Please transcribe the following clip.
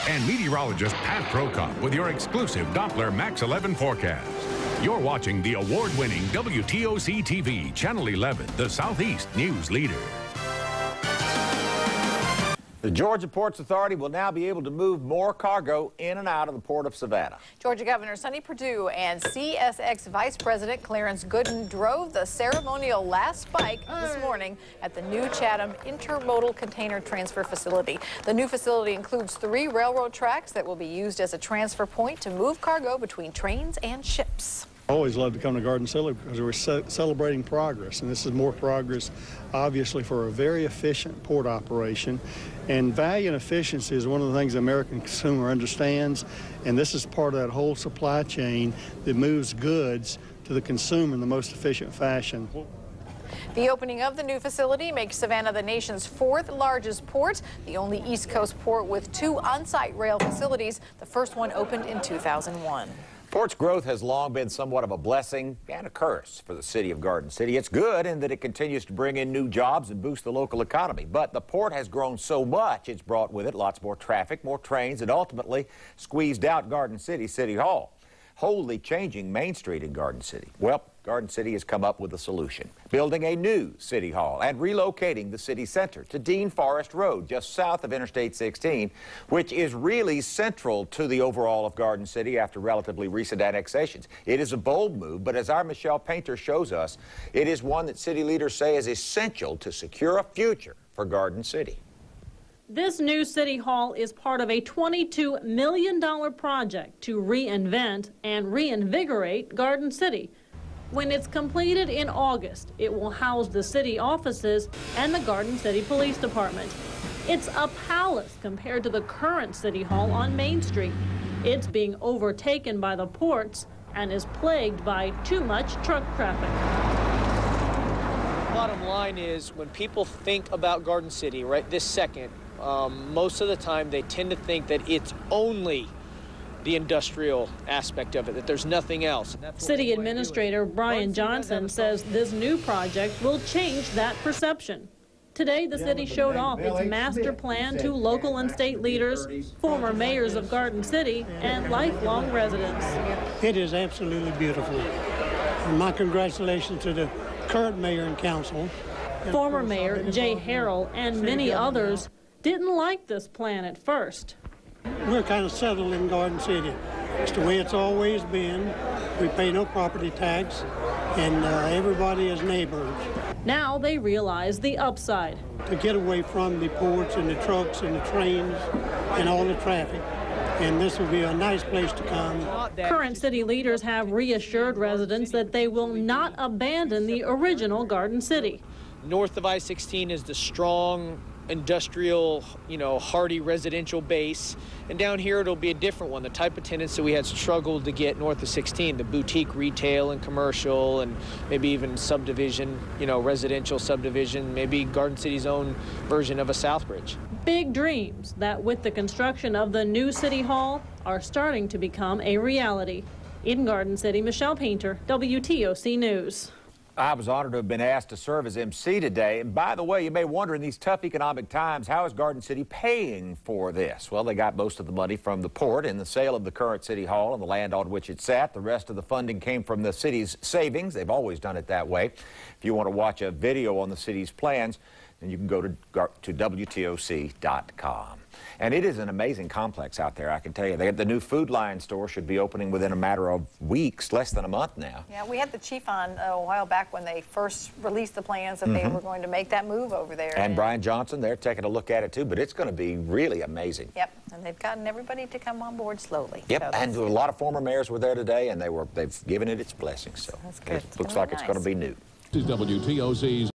And meteorologist Pat Prokop with your exclusive Doppler Max 11 forecast. You're watching the award-winning WTOC TV, Channel 11, the Southeast news leader. The Georgia Ports Authority will now be able to move more cargo in and out of the Port of Savannah. Georgia Governor Sonny Perdue and CSX Vice President Clarence Gooden drove the ceremonial last spike this morning at the new Chatham Intermodal Container Transfer Facility. The new facility includes 3 railroad tracks that will be used as a transfer point to move cargo between trains and ships. I always love to come to Garden City because we're celebrating progress, and this is more progress, obviously, for a very efficient port operation. And value and efficiency is one of the things the American consumer understands, and this is part of that whole supply chain that moves goods to the consumer in the most efficient fashion. The opening of the new facility makes Savannah the nation's 4th largest port, the only East Coast port with 2 on-site rail facilities. The first one opened in 2001. Port's growth has long been somewhat of a blessing and a curse for the city of Garden City. It's good in that it continues to bring in new jobs and boost the local economy. But the port has grown so much, it's brought with it lots more traffic, more trains, and ultimately squeezed out Garden City Hall, wholly changing Main Street in Garden City. Well, Garden City has come up with a solution, building a new City Hall and relocating the city center to Dean Forest Road, just south of Interstate 16, which is really central to the overall of Garden City after relatively recent annexations. It is a bold move, but as our Michelle Painter shows us, it is one that city leaders say is essential to secure a future for Garden City. This new City Hall is part of a $22 million project to reinvent and reinvigorate Garden City. When it's completed in August, it will house the city offices and the Garden City Police Department. It's a palace compared to the current City Hall on Main Street. It's being overtaken by the ports and is plagued by too much truck traffic. Bottom line is, when people think about Garden City right this second, most of the time they tend to think that it's only the industrial aspect of it, that there's nothing else. City Administrator Brian Johnson says this new project will change that perception. Today, the city showed off its master plan to local and state leaders, former mayors of Garden City, and lifelong residents. It is absolutely beautiful. And my congratulations to the current mayor and council. Former Mayor Jay Harrell and many others didn't like this plan at first. We're kind of settled in Garden City. It's the way it's always been. We pay no property tax, and everybody is neighbors. Now they realize the upside. To get away from the ports and the trucks and the trains and all the traffic. And this will be a nice place to come. Current city leaders have reassured residents that they will not abandon the original Garden City. North of I-16 is the strong industrial, hardy residential base, and down here it'll be a different one, the type of tenants that we had struggled to get north of 16, the boutique retail and commercial and maybe even subdivision, residential subdivision, maybe Garden City's own version of a Southbridge. Big dreams that with the construction of the new City Hall are starting to become a reality. In Garden City, Michelle Painter, WTOC News. I was honored to have been asked to serve as MC today. And by the way, you may wonder in these tough economic times, how is Garden City paying for this? Well, they got most of the money from the port and the sale of the current City Hall and the land on which it sat. The rest of the funding came from the city's savings. They've always done it that way. If you want to watch a video on the city's plans, then you can go to WTOC.com. And it is an amazing complex out there, I can tell you. The new Food Lion store should be opening within a matter of weeks, less than a month now. Yeah, we had the chief on a while back when they first released the plans that they were going to make that move over there. And Brian Johnson, they're taking a look at it too, but it's going to be really amazing. Yep, and they've gotten everybody to come on board slowly. Yep, so and a lot of former mayors were there today, and they've given it its blessings. So that's good. it looks like it's going to be new. This is WTOC's